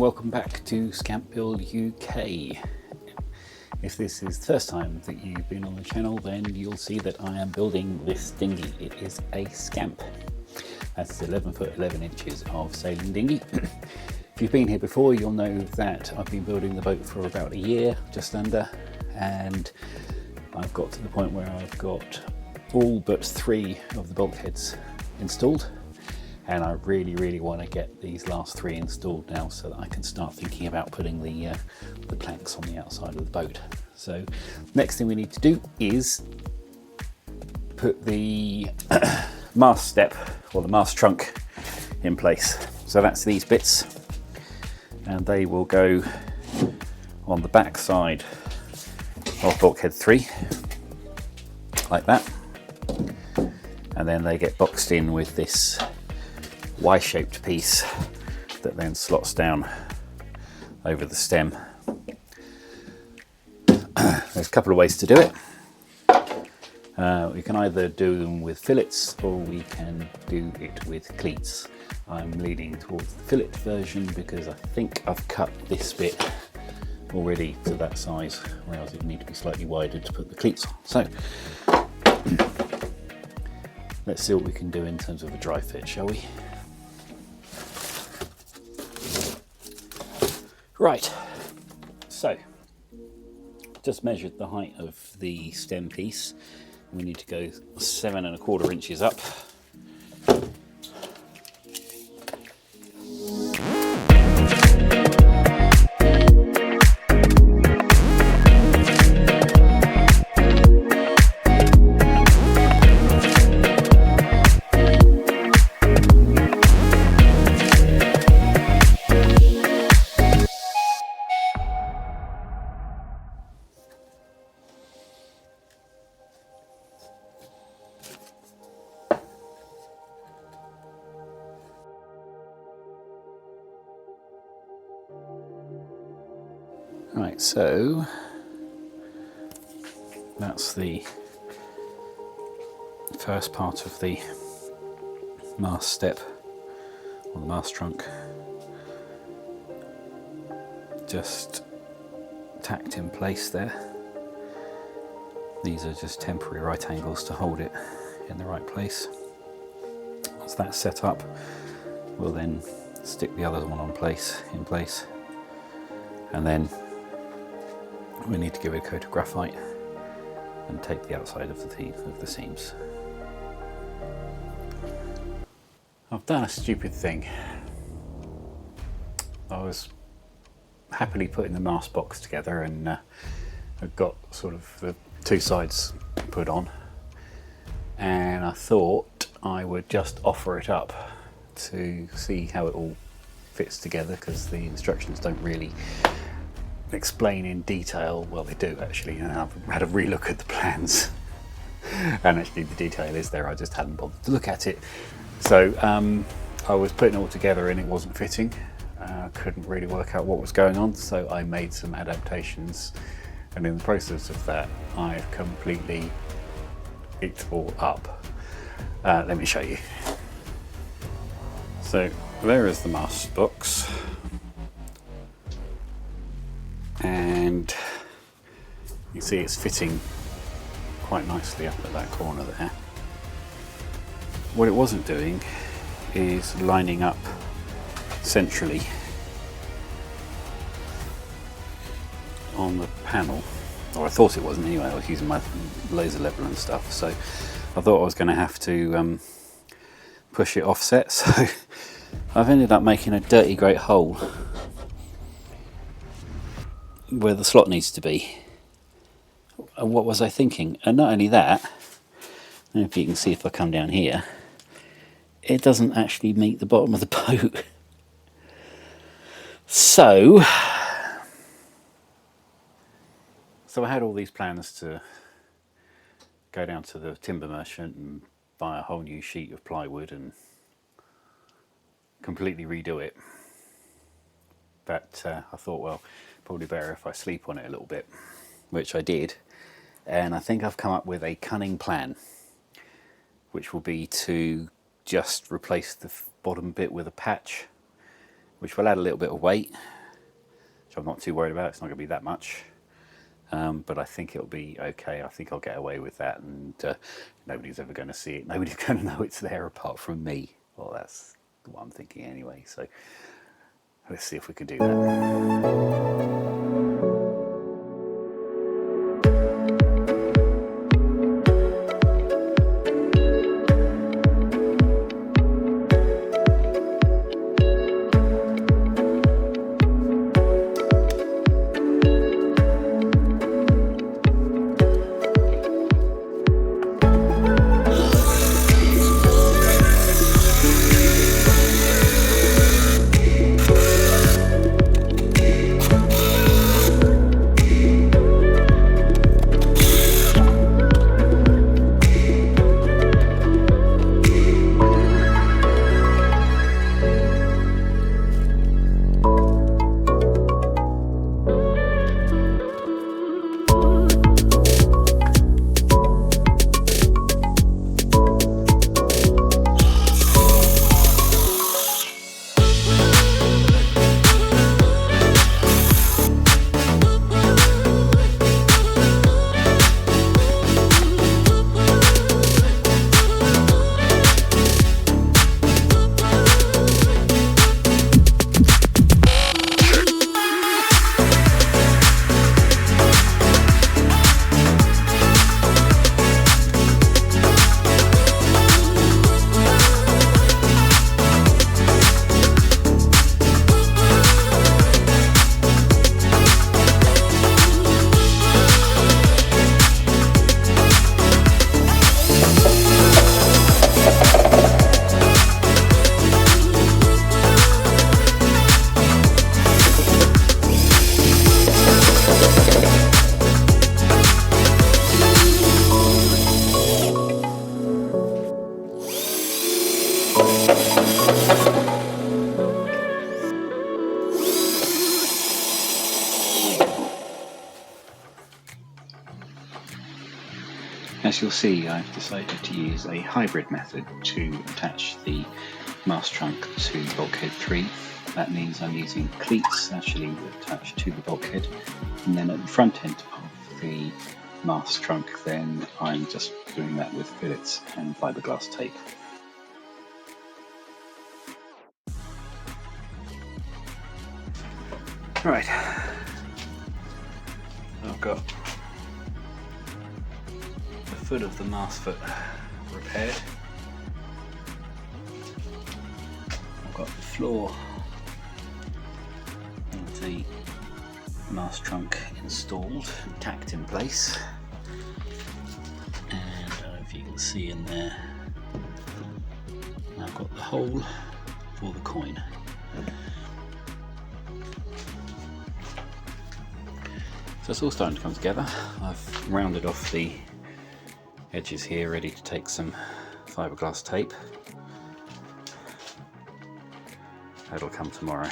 welcome back to Scamp Build UK. If this is the first time that you've been on the channel, then you'll see that I am building this dinghy. It is a Scamp. That's 11 foot 11 inches of sailing dinghy. If you've been here before, you'll know that I've been building the boat for about a year, just under, and I've got to the point where I've got all but 3 of the bulkheads installed. And I really want to get these last 3 installed now so that I can start thinking about putting the planks on the outside of the boat. So next thing we need to do is put the mast step or the mast trunk in place. So that's these bits, and they will go on the back side of bulkhead 3 like that, and then they get boxed in with this Y-shaped piece that then slots down over the stem. There's a couple of ways to do it. We can either do them with fillets or we can do it with cleats. I'm leaning towards the fillet version because I think I've cut this bit already to that size, whereas it would need to be slightly wider to put the cleats on. So let's see what we can do in terms of a dry fit, shall we? Right, so just measured the height of the stem piece. We need to go 7 1/4 inches up. Right, so that's the first part of the mast step or the mast trunk, just tacked in place there. These are just temporary right angles to hold it in the right place. Once that's set up, we'll then stick the other one in place, and then we need to give it a coat of graphite and tape the outside of the seams. I've done a stupid thing. I was happily putting the mast box together, and I've got sort of the 2 sides put on, and I thought I would just offer it up to see how it all fits together, because the instructions don't really explain in detail. Well, they do actually, and I've had a relook at the plans and actually the detail is there, I just hadn't bothered to look at it. So I was putting it all together and it wasn't fitting. Couldn't really work out what was going on, so I made some adaptations, and in the process of that I've completely it all up. Let me show you. So there is the mast box, and you see it's fitting quite nicely up at that corner there. What it wasn't doing is lining up centrally on the panel, or I thought it wasn't anyway. I was using my laser level and stuff, so I thought I was going to have to push it offset, so I've ended up making a dirty great hole where the slot needs to be. And what was I thinking? And not only that, if you can see, if I come down here, it doesn't actually meet the bottom of the boat. So I had all these plans to go down to the timber merchant and buy a whole new sheet of plywood and completely redo it. But I thought, well, probably better if I sleep on it a little bit, which I did. And I think I've come up with a cunning plan, which will be to just replace the bottom bit with a patch, which will add a little bit of weight, which I'm not too worried about. It's not going to be that much. But I think it'll be okay. I think I'll get away with that, and nobody's ever going to see it. Nobody's going to know it's there apart from me. Well, that's what I'm thinking anyway. So let's see if we can do that. As you'll see, I've decided to use a hybrid method to attach the mast trunk to bulkhead 3. That means I'm using cleats actually attached to the bulkhead, and then at the front end of the mast trunk then I'm just doing that with fillets and fiberglass tape. Right, I've got the foot of the mast foot repaired. I've got the floor of the mast trunk installed and tacked in place, and I don't know if you can see in there, I've got the hole for the coin. So it's all starting to come together. I've rounded off the edges here, ready to take some fiberglass tape. That'll come tomorrow.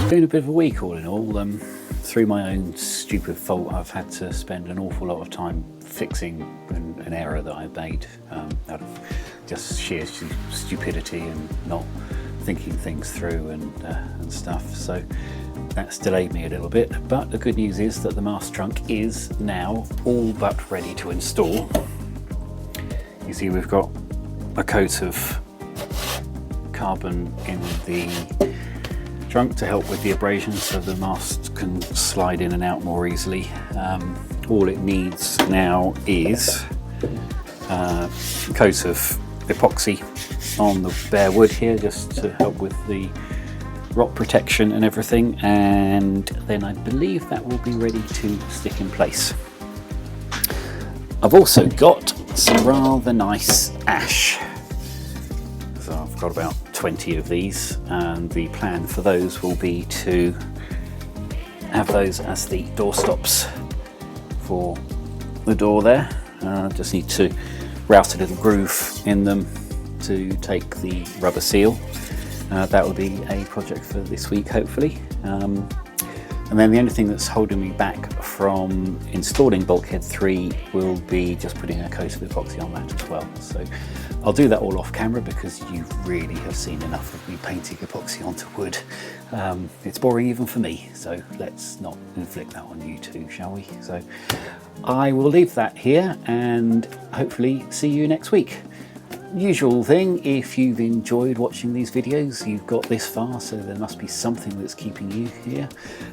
Been a bit of a week all in all. Through my own stupid fault, I've had to spend an awful lot of time fixing an error that I made out of just sheer stupidity and not thinking things through and stuff. So that's delayed me a little bit, but the good news is that the mast trunk is now all but ready to install. You see we've got a coat of carbon in the trunk to help with the abrasion so the mast can slide in and out more easily. All it needs now is a coat of epoxy on the bare wood here just to help with the rot protection and everything, and then I believe that will be ready to stick in place. I've also got some rather nice ash. So I've got about 20 of these, and the plan for those will be to have those as the door stops for the door there. Just need to route a little groove in them to take the rubber seal. That will be a project for this week, hopefully. And then the only thing that's holding me back from installing bulkhead 3 will be just putting a coat of epoxy on that as well. So I'll do that all off camera because you really have seen enough of me painting epoxy onto wood. It's boring even for me, so let's not inflict that on you too, shall we? So I will leave that here and hopefully see you next week. Usual thing, if you've enjoyed watching these videos, you've got this far, so there must be something that's keeping you here.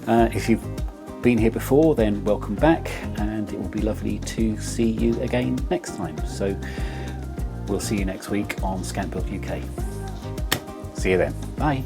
If you've been here before, then welcome back, and it will be lovely to see you again next time. So we'll see you next week on Scamp Build UK. See you then. Bye.